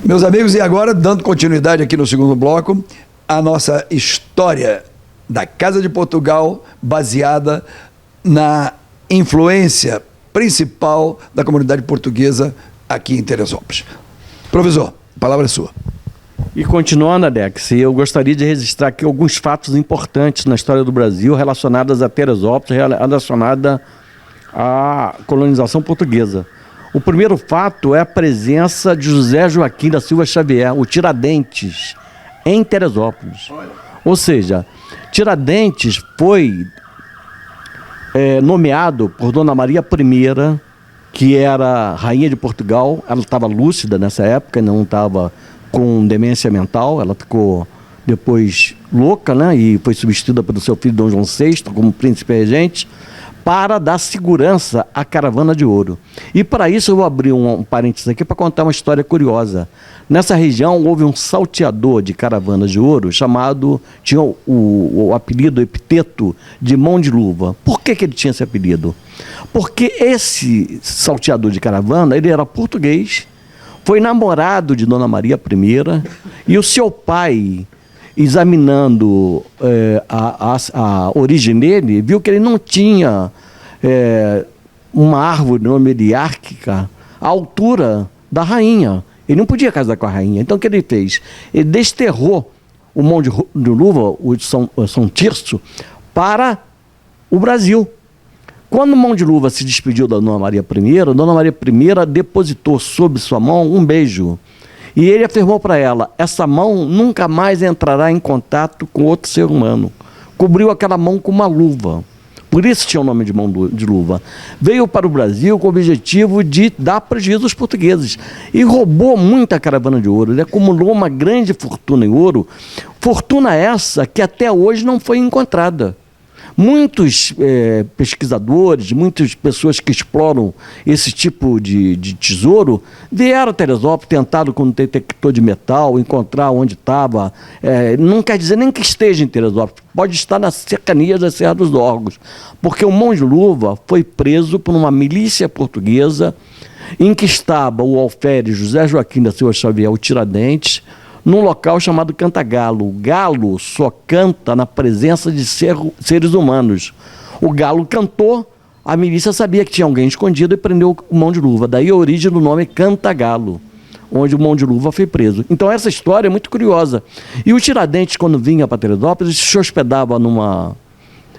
Meus amigos, e agora, dando continuidade aqui no segundo bloco, a nossa história da Casa de Portugal, baseada na influência principal da comunidade portuguesa aqui em Teresópolis. Professor, a palavra é sua. E continuando, Alex, eu gostaria de registrar aqui alguns fatos importantes na história do Brasil relacionados a Teresópolis, relacionada à colonização portuguesa. O primeiro fato é a presença de José Joaquim da Silva Xavier, o Tiradentes, em Teresópolis. Ou seja, Tiradentes foi nomeado por Dona Maria I, que era rainha de Portugal. Ela estava lúcida nessa época, não estava com demência mental. Ela ficou depois louca, né? E foi substituída pelo seu filho Dom João VI como príncipe regente, para dar segurança à caravana de ouro. E para isso eu vou abrir um parênteses aqui para contar uma história curiosa. Nessa região houve um salteador de caravanas de ouro chamado, tinha o apelido, o epiteto de Mão de Luva. Por que ele tinha esse apelido? Porque esse salteador de caravana, ele era português, foi namorado de Dona Maria I, e o seu pai, examinando a origem dele, viu que ele não tinha uma árvore de nome hierárquica à altura da rainha. Ele não podia casar com a rainha. Então o que ele fez? Ele desterrou o Mão de Luva, o São Tirso, para o Brasil. Quando o Mão de Luva se despediu da Dona Maria I, Dona Maria I depositou sob sua mão um beijo. E ele afirmou para ela: essa mão nunca mais entrará em contato com outro ser humano. Cobriu aquela mão com uma luva. Por isso tinha o nome de Mão de Luva. Veio para o Brasil com o objetivo de dar prejuízo aos portugueses. E roubou muita caravana de ouro. Ele acumulou uma grande fortuna em ouro. Fortuna essa que até hoje não foi encontrada. Muitos pesquisadores, muitas pessoas que exploram esse tipo de tesouro vieram a Teresópolis, tentaram com um detector de metal encontrar onde estava. Não quer dizer nem que esteja em Teresópolis, pode estar nas cercanias da Serra dos Órgãos, porque o Mão de Luva foi preso por uma milícia portuguesa em que estava o alferes José Joaquim da Silva Xavier, o Tiradentes, num local chamado Cantagalo. O galo só canta na presença de seres humanos. O galo cantou, a milícia sabia que tinha alguém escondido e prendeu o Mão de Luva. Daí a origem do nome Cantagalo, onde o Mão de Luva foi preso. Então essa história é muito curiosa. E o Tiradentes, quando vinha para Teresópolis, se hospedava numa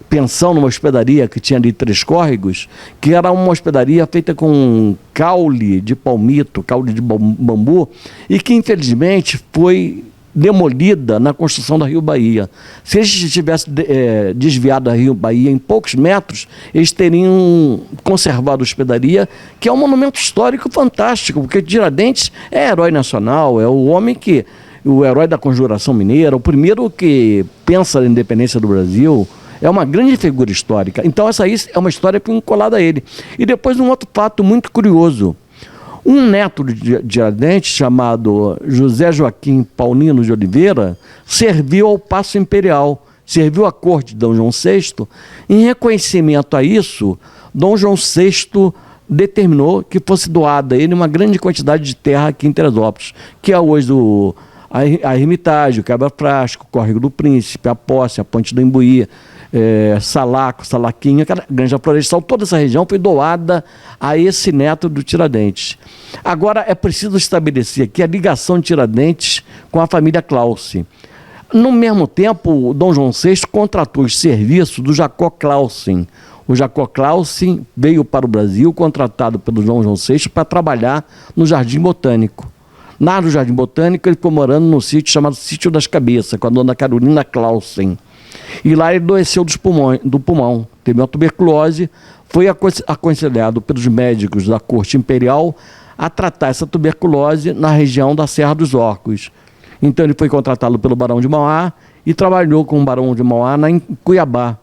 pensão, numa hospedaria que tinha ali 3 córregos, que era uma hospedaria feita com caule de palmito, caule de bambu, e que infelizmente foi demolida na construção da Rio Bahia. Se eles tivessem desviado da Rio Bahia em poucos metros, eles teriam conservado a hospedaria, que é um monumento histórico fantástico, porque Tiradentes é herói nacional, é o homem que, o herói da Conjuração Mineira, o primeiro que pensa na independência do Brasil. É uma grande figura histórica. Então essa aí é uma história vinculada a ele. E depois um outro fato muito curioso. Um neto de Tiradentes, chamado José Joaquim Paulino de Oliveira, serviu ao Paço Imperial, serviu à corte de Dom João VI. Em reconhecimento a isso, Dom João VI determinou que fosse doada a ele uma grande quantidade de terra aqui em Teresópolis, que é hoje a Ermitage, o Quebra-Frasco, o Córrego do Príncipe, a Posse, a Ponte do Imbuí, Salaco, Salaquinho, aquela Granja Florestal, toda essa região foi doada a esse neto do Tiradentes. Agora é preciso estabelecer aqui a ligação de Tiradentes com a família Clausen. No mesmo tempo, o Dom João VI contratou os serviços do Jacó Clausen. O Jacó Clausen veio para o Brasil, contratado pelo Dom João VI, para trabalhar no Jardim Botânico. Lá no Jardim Botânico, ele ficou morando num sítio chamado Sítio das Cabeças, com a dona Carolina Clausen. E lá ele adoeceu do pulmão, teve uma tuberculose, foi aconselhado pelos médicos da corte imperial a tratar essa tuberculose na região da Serra dos Orcos. Então ele foi contratado pelo Barão de Mauá e trabalhou com o Barão de Mauá em Cuiabá,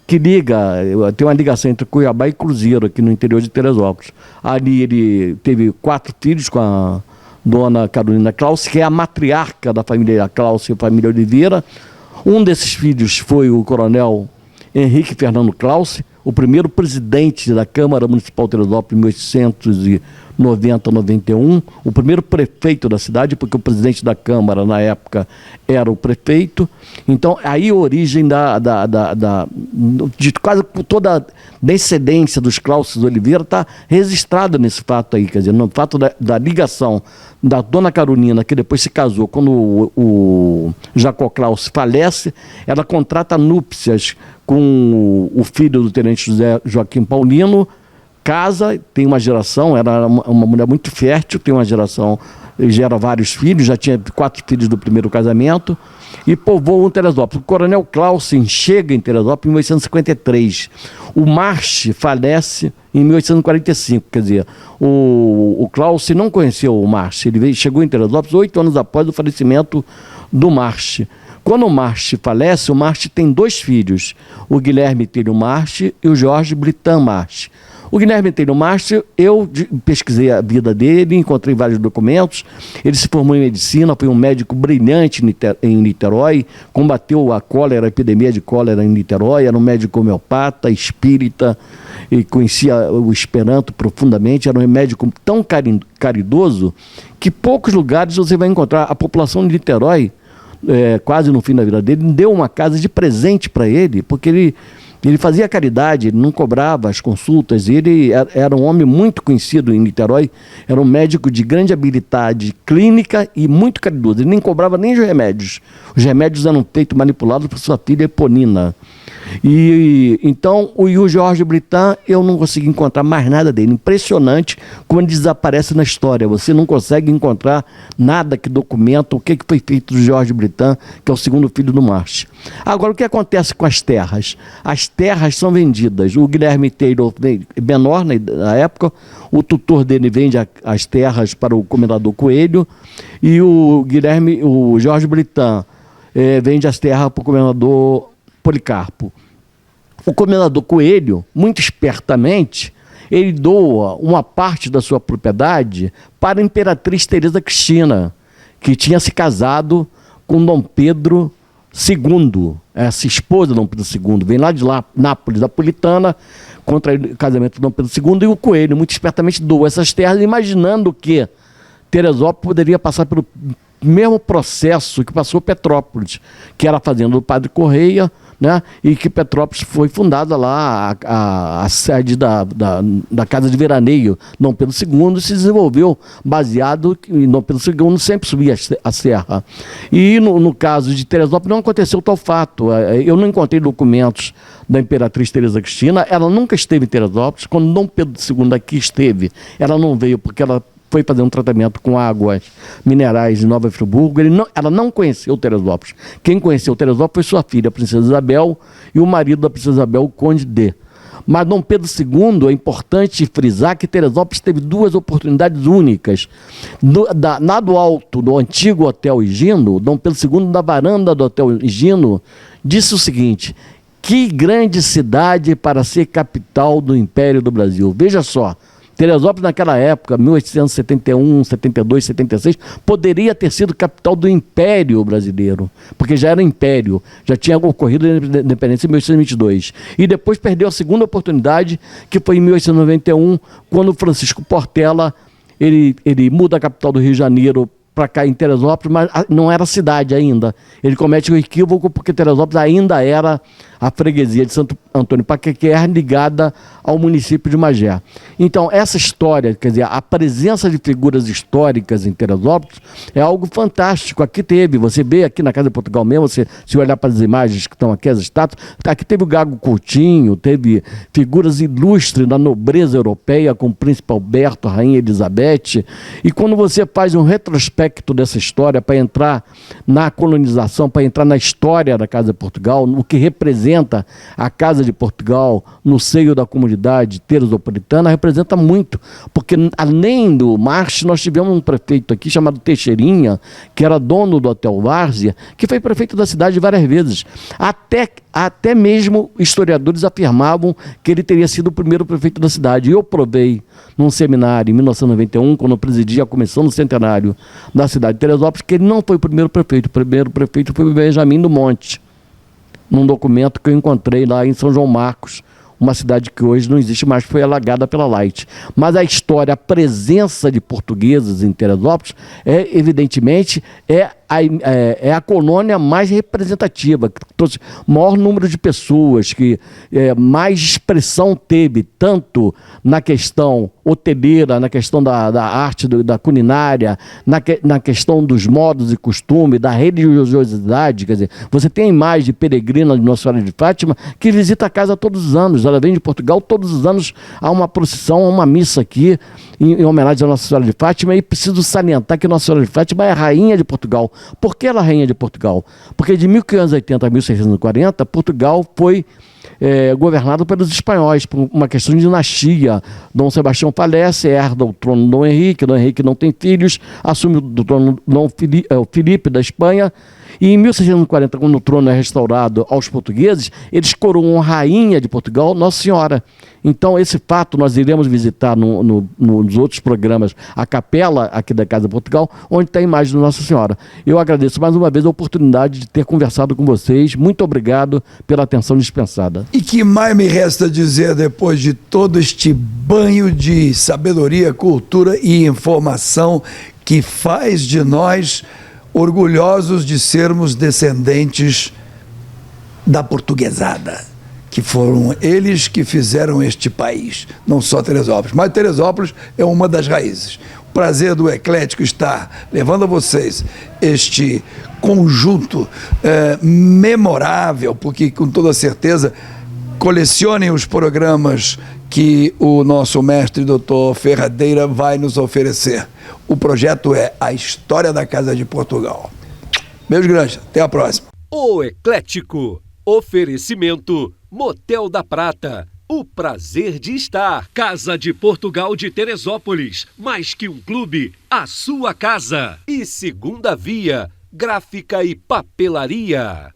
que tem uma ligação entre Cuiabá e Cruzeiro, aqui no interior de Teresópolis. Ali ele teve 4 filhos com a dona Carolina Clausen, que é a matriarca da família Clausen e família Oliveira. Um desses filhos foi o coronel Henrique Fernando Clausen, o primeiro presidente da Câmara Municipal de Teresópolis, em 1890, 91, o primeiro prefeito da cidade, porque o presidente da Câmara, na época, era o prefeito. Então, aí a origem de quase toda a descendência dos Cláudios Oliveira está registrada nesse fato aí, quer dizer, no fato da ligação da dona Carolina, que depois se casou, quando o Jacó Claus falece, ela contrata núpcias com o filho do tenente José Joaquim Paulino, casa, tem uma geração, era uma mulher muito fértil, tem uma geração, gera vários filhos, já tinha 4 filhos do primeiro casamento, e povoam Teresópolis. O coronel Clausen chega em Teresópolis em 1853. O Marche falece em 1845, quer dizer, o Clausen não conheceu o Marche, chegou em Teresópolis 8 anos após o falecimento do Marche. Quando o Marche falece, o Marche tem 2 filhos, o Guilherme Telho Marche e o Jorge Britan Marche. O Guilherme Telho Marche, eu pesquisei a vida dele, encontrei vários documentos. Ele se formou em medicina, foi um médico brilhante em Niterói, combateu a cólera, a epidemia de cólera em Niterói, era um médico homeopata, espírita, e conhecia o Esperanto profundamente, era um médico tão caridoso que poucos lugares você vai encontrar. A população de Niterói, quase no fim da vida dele, deu uma casa de presente para ele, porque ele fazia caridade, ele não cobrava as consultas, ele era um homem muito conhecido em Niterói, era um médico de grande habilidade clínica e muito caridoso, ele nem cobrava nem os remédios eram feitos, manipulados por sua filha Eponina. E então o Jorge Britan, eu não consegui encontrar mais nada dele. Impressionante como ele desaparece na história. Você não consegue encontrar nada que documenta o que foi feito do Jorge Britan, que é o segundo filho do Marche. Agora, o que acontece com as terras? As terras são vendidas. O Guilherme Taylor, menor na época, o tutor dele vende as terras para o comendador Coelho, e o Jorge Britan vende as terras para o comendador Policarpo. O comendador Coelho, muito espertamente, ele doa uma parte da sua propriedade para a imperatriz Teresa Cristina, que tinha se casado com Dom Pedro II, essa esposa de Dom Pedro II, vem lá de Nápoles, napolitana, contra o casamento de Dom Pedro II, e o Coelho, muito espertamente, doa essas terras, imaginando que Teresópolis poderia passar pelo mesmo processo que passou Petrópolis, que era a fazenda do Padre Correia, né? E que Petrópolis foi fundada lá, a sede da Casa de Veraneio, Dom Pedro II, se desenvolveu baseado em Dom Pedro II sempre subia a serra. E no caso de Teresópolis não aconteceu tal fato. Eu não encontrei documentos da imperatriz Teresa Cristina, ela nunca esteve em Teresópolis. Quando Dom Pedro II aqui esteve, ela não veio porque ela foi fazer um tratamento com águas minerais em Nova Friburgo. Ela não conheceu Teresópolis. Quem conheceu Teresópolis foi sua filha, a princesa Isabel, e o marido da princesa Isabel, o conde D. Mas Dom Pedro II, é importante frisar que Teresópolis teve 2 oportunidades únicas. Na do alto do antigo Hotel Higino, Dom Pedro II, da varanda do Hotel Higino, disse o seguinte: que grande cidade para ser capital do Império do Brasil. Veja só, Teresópolis naquela época, 1871, 72, 76, poderia ter sido capital do Império Brasileiro, porque já era Império, já tinha ocorrido a independência em 1822. E depois perdeu a segunda oportunidade, que foi em 1891, quando Francisco Portela, ele muda a capital do Rio de Janeiro para cá em Teresópolis, mas não era cidade ainda. Ele comete o equívoco porque Teresópolis ainda era a freguesia de Santo Antônio Paquequer, ligada ao município de Magé. Então, essa história, quer dizer, a presença de figuras históricas em Teresópolis é algo fantástico. Aqui teve, você vê aqui na Casa de Portugal mesmo, se olhar para as imagens que estão aqui, as estátuas, aqui teve o Gago Coutinho, teve figuras ilustres da nobreza europeia, como o Príncipe Alberto, a Rainha Elizabeth. E quando você faz um retrospecto dessa história para entrar na colonização, para entrar na história da Casa de Portugal, o que representa a Casa de Portugal no seio da comunidade teresopolitana, representa muito, porque além do Marche, nós tivemos um prefeito aqui chamado Teixeirinha, que era dono do Hotel Várzea, que foi prefeito da cidade várias vezes. Até mesmo historiadores afirmavam que ele teria sido o primeiro prefeito da cidade. E eu provei num seminário em 1991, quando eu presidi a comissão do centenário da cidade de Teresópolis, que ele não foi o primeiro prefeito foi o Benjamin do Monte, num documento que eu encontrei lá em São João Marcos, uma cidade que hoje não existe mais, foi alagada pela Light. Mas a história, a presença de portugueses em Teresópolis, evidentemente, é a colônia mais representativa, que trouxe o maior número de pessoas, que mais expressão teve, tanto na questão hoteleira, na questão da arte, da culinária, na questão dos modos e costumes, da religiosidade. Quer dizer, você tem a imagem de peregrina de Nossa Senhora de Fátima que visita a casa todos os anos. Ela vem de Portugal, todos os anos há uma procissão, há uma missa aqui em homenagem a Nossa Senhora de Fátima, e preciso salientar que Nossa Senhora de Fátima é a rainha de Portugal. Por que ela é a rainha de Portugal? Porque de 1580 a 1640, Portugal foi governado pelos espanhóis, por uma questão de dinastia. Dom Sebastião falece, herda o trono do Dom Henrique não tem filhos, assume o trono o Filipe da Espanha, e em 1640, quando o trono é restaurado aos portugueses, eles coroam a rainha de Portugal, Nossa Senhora. Então, esse fato nós iremos visitar nos outros programas a capela aqui da Casa de Portugal, onde tem a imagem de Nossa Senhora. Eu agradeço mais uma vez a oportunidade de ter conversado com vocês. Muito obrigado pela atenção dispensada. E que mais me resta dizer depois de todo este banho de sabedoria, cultura e informação que faz de nós orgulhosos de sermos descendentes da portuguesada, que foram eles que fizeram este país, não só Teresópolis, mas Teresópolis é uma das raízes. O prazer do Eclético estar levando a vocês este conjunto memorável, porque com toda certeza colecionem os programas que o nosso mestre Dr. Ferradeira vai nos oferecer. O projeto é a História da Casa de Portugal. Beijo grande, até a próxima. O Eclético. Oferecimento Motel da Prata. O prazer de estar. Casa de Portugal de Teresópolis. Mais que um clube, a sua casa. E Segunda Via. Gráfica e papelaria.